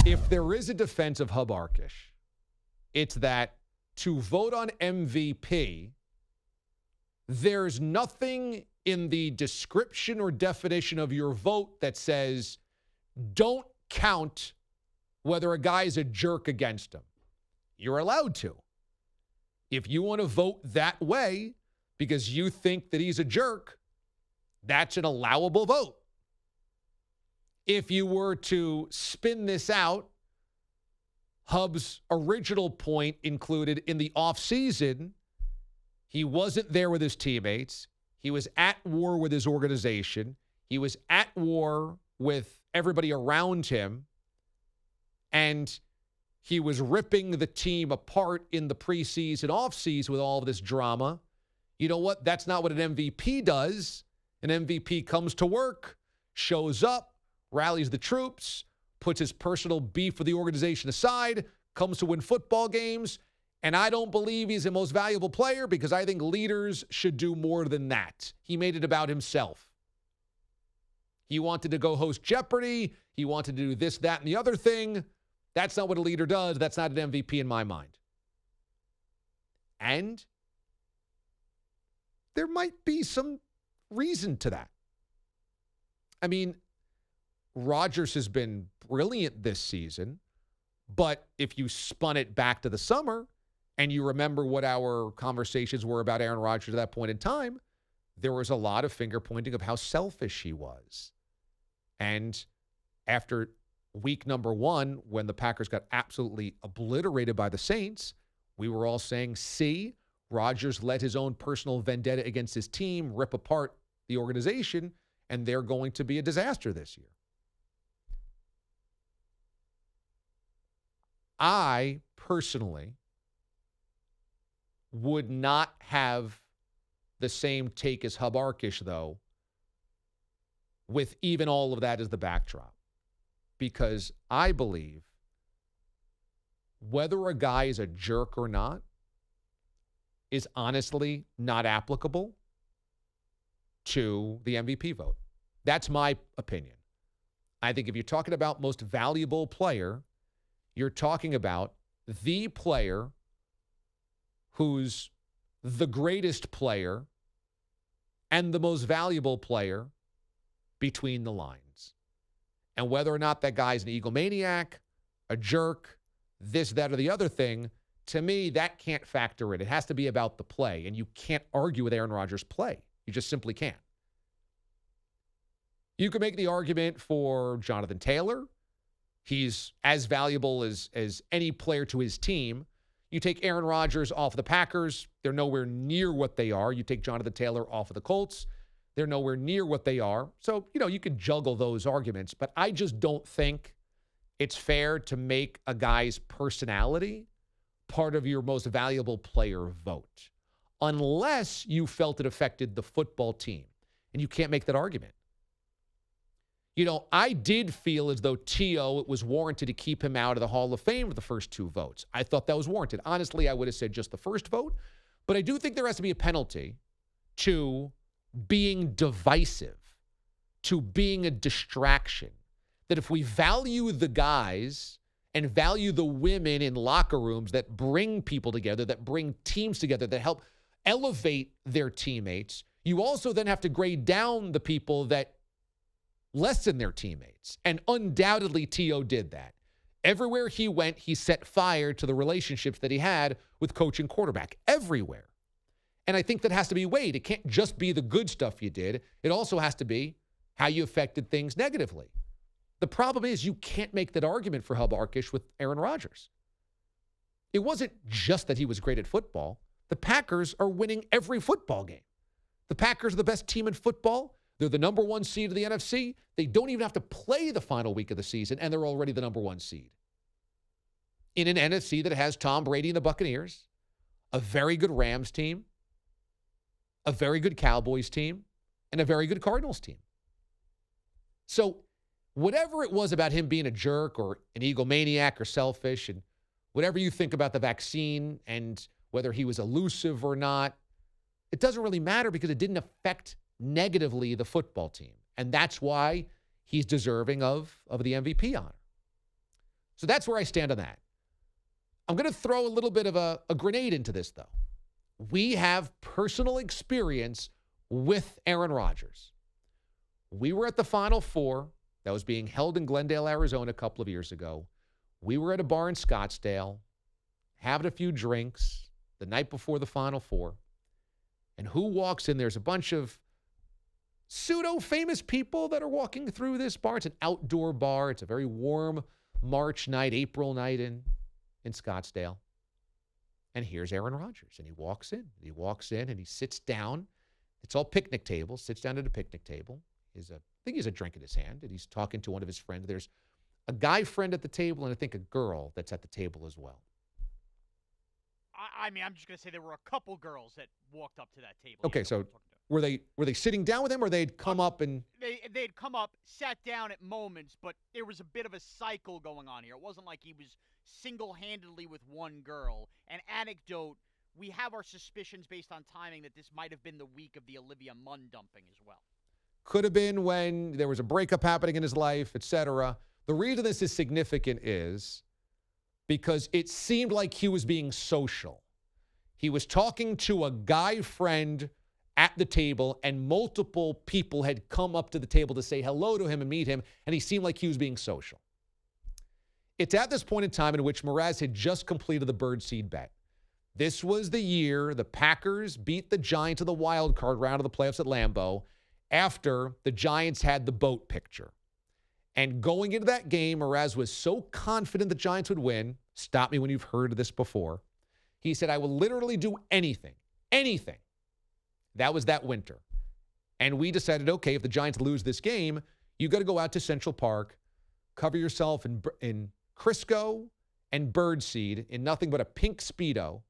if there is a defense of Hub Arkish, it's that to vote on MVP, there's nothing in the description or definition of your vote that says don't count whether a guy is a jerk against him. You're allowed to. If you want to vote that way because you think that he's a jerk, that's an allowable vote. If you were to spin this out, Hub's original point included in the offseason, he wasn't there with his teammates. He was at war with his organization. He was at war with everybody around him. And he was ripping the team apart in the preseason, offseason with all of this drama. You know what? That's not what an MVP does. An MVP comes to work, shows up, rallies the troops, puts his personal beef with the organization aside, comes to win football games. And I don't believe he's the most valuable player because I think leaders should do more than that. He made it about himself. He wanted to go host Jeopardy. He wanted to do this, that, and the other thing. That's not what a leader does. That's not an MVP in my mind. And there might be some reason to that. I mean, Rodgers has been brilliant this season, but if you spun it back to the summer and you remember what our conversations were about Aaron Rodgers at that point in time, there was a lot of finger pointing of how selfish he was. And after week number 1, when the Packers got absolutely obliterated by the Saints, we were all saying, see, Rodgers let his own personal vendetta against his team rip apart the organization, and they're going to be a disaster this year. I personally would not have the same take as Hub Arkish, though, with even all of that as the backdrop. Because I believe whether a guy is a jerk or not is honestly not applicable to the MVP vote. That's my opinion. I think if you're talking about most valuable player, you're talking about the player who's the greatest player and the most valuable player between the lines. And whether or not that guy's an egomaniac, a jerk, this, that, or the other thing, to me, that can't factor in. It has to be about the play, and you can't argue with Aaron Rodgers' play. You just simply can't. You can make the argument for Jonathan Taylor. He's as valuable as any player to his team. You take Aaron Rodgers off the Packers, they're nowhere near what they are. You take Jonathan Taylor off of the Colts, they're nowhere near what they are. So, you can juggle those arguments, but I just don't think it's fair to make a guy's personality part of your most valuable player vote, unless you felt it affected the football team. And you can't make that argument. I did feel as though T.O., it was warranted to keep him out of the Hall of Fame with the first 2 votes. I thought that was warranted. Honestly, I would have said just the first vote. But I do think there has to be a penalty to being divisive, to being a distraction. That if we value the guys and value the women in locker rooms that bring people together, that bring teams together, that help elevate their teammates, you also then have to grade down the people that lessen their teammates. And undoubtedly, T.O. did that. Everywhere he went, he set fire to the relationships that he had with coach and quarterback. Everywhere. And I think that has to be weighed. It can't just be the good stuff you did. It also has to be how you affected things negatively. The problem is you can't make that argument for Hub Arkish with Aaron Rodgers. It wasn't just that he was great at football. The Packers are winning every football game. The Packers are the best team in football. They're the number 1 seed of the NFC. They don't even have to play the final week of the season, and they're already the number 1 seed. In an NFC that has Tom Brady and the Buccaneers, a very good Rams team, a very good Cowboys team, and a very good Cardinals team. So whatever it was about him being a jerk or an egomaniac or selfish, and whatever you think about the vaccine and whether he was elusive or not, it doesn't really matter because it didn't affect negatively the football team. And that's why he's deserving of the MVP honor. So that's where I stand on that. I'm going to throw a little bit of a grenade into this, though. We have personal experience with Aaron Rodgers. We were at the Final Four that was being held in Glendale, Arizona a couple of years ago. We were at a bar in Scottsdale, having a few drinks the night before the Final Four. And who walks in? There's a bunch of pseudo-famous people that are walking through this bar. It's an outdoor bar. It's a very warm March night, April night in Scottsdale. And here's Aaron Rodgers. And he walks in. And he sits down. It's all picnic tables. Sits down at a picnic table. I think he has a drink in his hand. And he's talking to one of his friends. There's a guy friend at the table, and I think a girl that's at the table as well. I mean, I'm just going to say there were a couple girls that walked up to that table. Okay, so were they sitting down with him, or they'd come up and... They'd come up, sat down at moments, but there was a bit of a cycle going on here. It wasn't like he was single-handedly with one girl. An anecdote, we have our suspicions based on timing that this might have been the week of the Olivia Munn dumping as well. Could have been when there was a breakup happening in his life, etc. The reason this is significant is because it seemed like he was being social. He was talking to a guy friend at the table, and multiple people had come up to the table to say hello to him and meet him, and he seemed like he was being social. It's at this point in time in which Mraz had just completed the birdseed bet. This was the year the Packers beat the Giants in the wild card round of the playoffs at Lambeau after the Giants had the boat picture. And going into that game, Mraz was so confident the Giants would win. Stop me when you've heard of this before. He said, I will literally do anything. That was that winter. And we decided, okay, if the Giants lose this game, you got to go out to Central Park, cover yourself in Crisco and birdseed in nothing but a pink Speedo,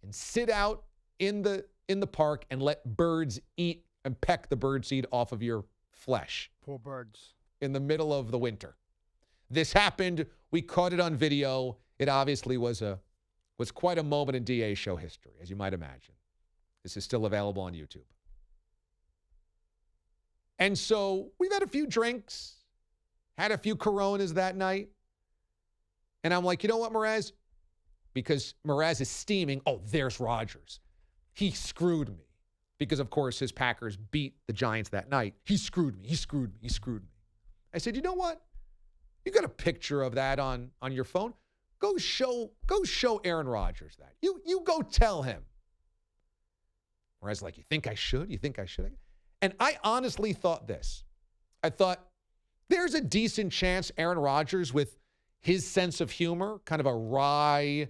and sit out in the park and let birds eat and peck the birdseed off of your flesh. Poor birds. In the middle of the winter. This happened. We caught it on video. It obviously was quite a moment in DA show history, as you might imagine. This is still available on YouTube. And so we've had a few drinks, had a few Coronas that night. And I'm like, you know what, Mraz? Because Mraz is steaming. Oh, there's Rodgers. He screwed me. Because, of course, his Packers beat the Giants that night. He screwed me. I said, you know what? You got a picture of that on your phone. Go show Aaron Rodgers that. You go tell him. Whereas, like, you think I should? And I honestly thought this. I thought there's a decent chance Aaron Rodgers, with his sense of humor, kind of a wry,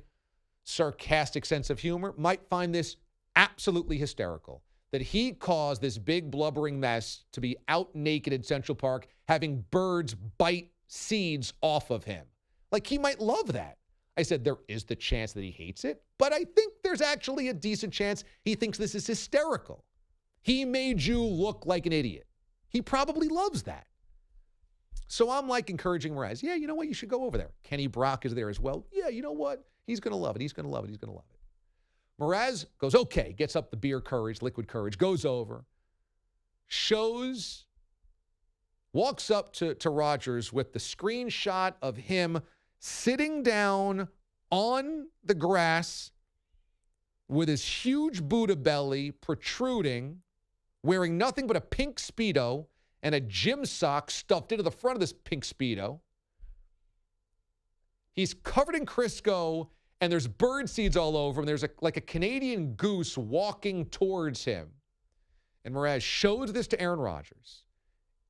sarcastic sense of humor, might find this absolutely hysterical. That he caused this big blubbering mess to be out naked in Central Park, having birds bite seeds off of him. Like, he might love that. I said, there is the chance that he hates it, but I think there's actually a decent chance he thinks this is hysterical. He made you look like an idiot. He probably loves that. So I'm like encouraging Mraz, yeah, you know what? You should go over there. Kenny Brock is there as well. Yeah, you know what? He's going to love it. Mraz goes, okay, gets up the beer courage, liquid courage, goes over, walks up to Rodgers with the screenshot of him sitting down on the grass with his huge Buddha belly protruding, wearing nothing but a pink Speedo and a gym sock stuffed into the front of this pink Speedo. He's covered in Crisco, and there's bird seeds all over him. There's like a Canadian goose walking towards him. And Mraz shows this to Aaron Rodgers.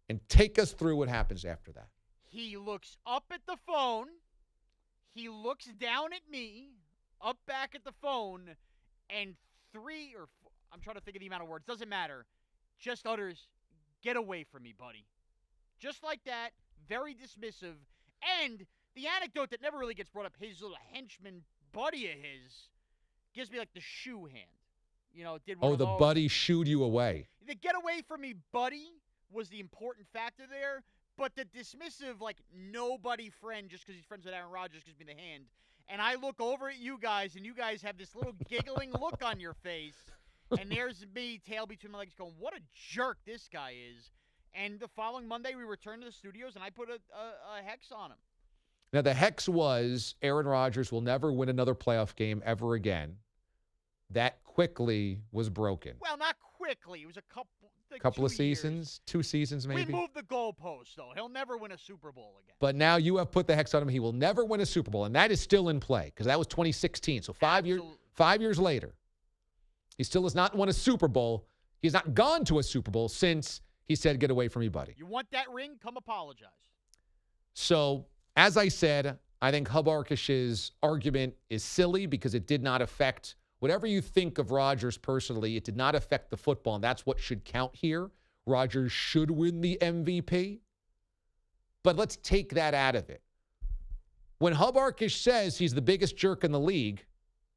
And take us through what happens after that. He looks up at the phone. He looks down at me, up back at the phone, and I'm trying to think of the amount of words. Doesn't matter. Just utters, get away from me, buddy. Just like that. Very dismissive. And the anecdote that never really gets brought up, his little henchman buddy of his gives me like the shoe hand. You know, did one of those. Buddy shooed you away. The get away from me, buddy, was the important factor there. But the dismissive, like, nobody friend just because he's friends with Aaron Rodgers gives me the hand. And I look over at you guys, and you guys have this little giggling look on your face. And there's me, tail between my legs, going, what a jerk this guy is. And the following Monday, we returned to the studios, and I put a hex on him. Now, the hex was Aaron Rodgers will never win another playoff game ever again. That quickly was broken. Well, not quickly. It was a couple Couple of 2 years. seasons, 2 seasons maybe. We moved the goalpost, though. He'll never win a Super Bowl again. But now you have put the hex on him. He will never win a Super Bowl, and that is still in play because that was 2016. So 5 years later, he still has not won a Super Bowl. He's not gone to a Super Bowl since he said, "Get away from me, buddy." You want that ring? Come apologize. So, as I said, I think Hub Arkish's argument is silly because it did not affect whatever you think of Rodgers personally. It did not affect the football, and that's what should count here. Rodgers should win the MVP. But let's take that out of it. When Hub Arkish says he's the biggest jerk in the league,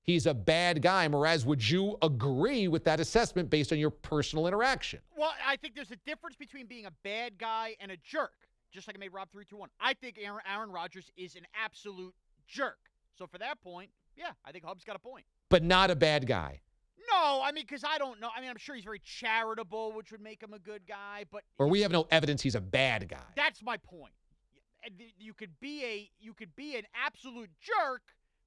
he's a bad guy. Mraz, would you agree with that assessment based on your personal interaction? Well, I think there's a difference between being a bad guy and a jerk, just like I made Rob 3-2-1. I think Aaron Rodgers is an absolute jerk. So for that point, yeah, I think Hub's got a point. But not a bad guy. No, I mean, because I don't know. I mean, I'm sure he's very charitable, which would make him a good guy. But or we have no evidence he's a bad guy. That's my point. You could be an absolute jerk,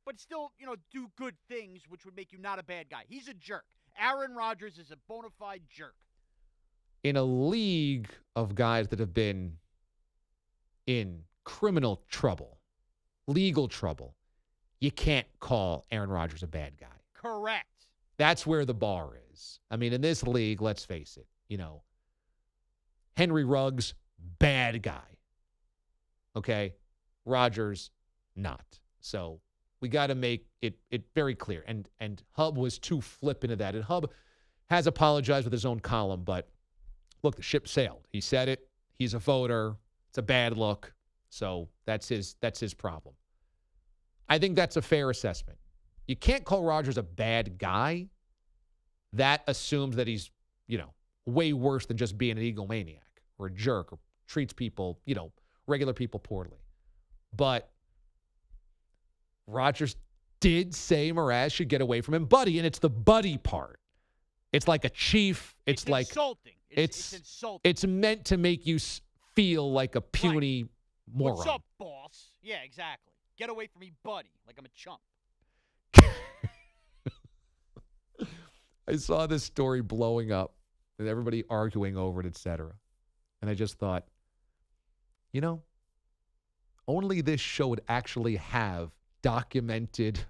but still, do good things, which would make you not a bad guy. He's a jerk. Aaron Rodgers is a bona fide jerk. In a league of guys that have been in criminal trouble, legal trouble, you can't call Aaron Rodgers a bad guy. Correct. That's where the bar is. I mean, in this league, let's face it, Henry Ruggs, bad guy. Okay? Rodgers, not. So we got to make it very clear. And Hub was too flippant to that. And Hub has apologized with his own column, but look, the ship sailed. He said it. He's a voter. It's a bad look. So that's his problem. I think that's a fair assessment. You can't call Rodgers a bad guy. That assumes that he's, way worse than just being an egomaniac or a jerk or treats people, regular people poorly. But Rodgers did say Mraz should get away from him, buddy, and it's the buddy part. It's like a chief. It's like insulting. It's insulting. It's meant to make you feel like a puny moron. What's up, boss? Yeah, exactly. Get away from me, buddy, like I'm a chump. I saw this story blowing up and everybody arguing over it, etc. And I just thought, only this show would actually have documented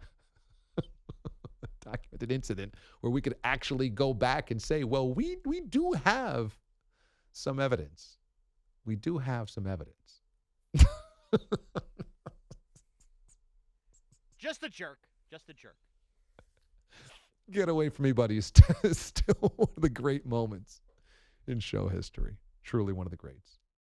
incident where we could actually go back and say, well, we do have some evidence. We do have some evidence. Just a jerk. Just a jerk. Get away from me, buddy. Is still one of the great moments in show history. Truly one of the greats.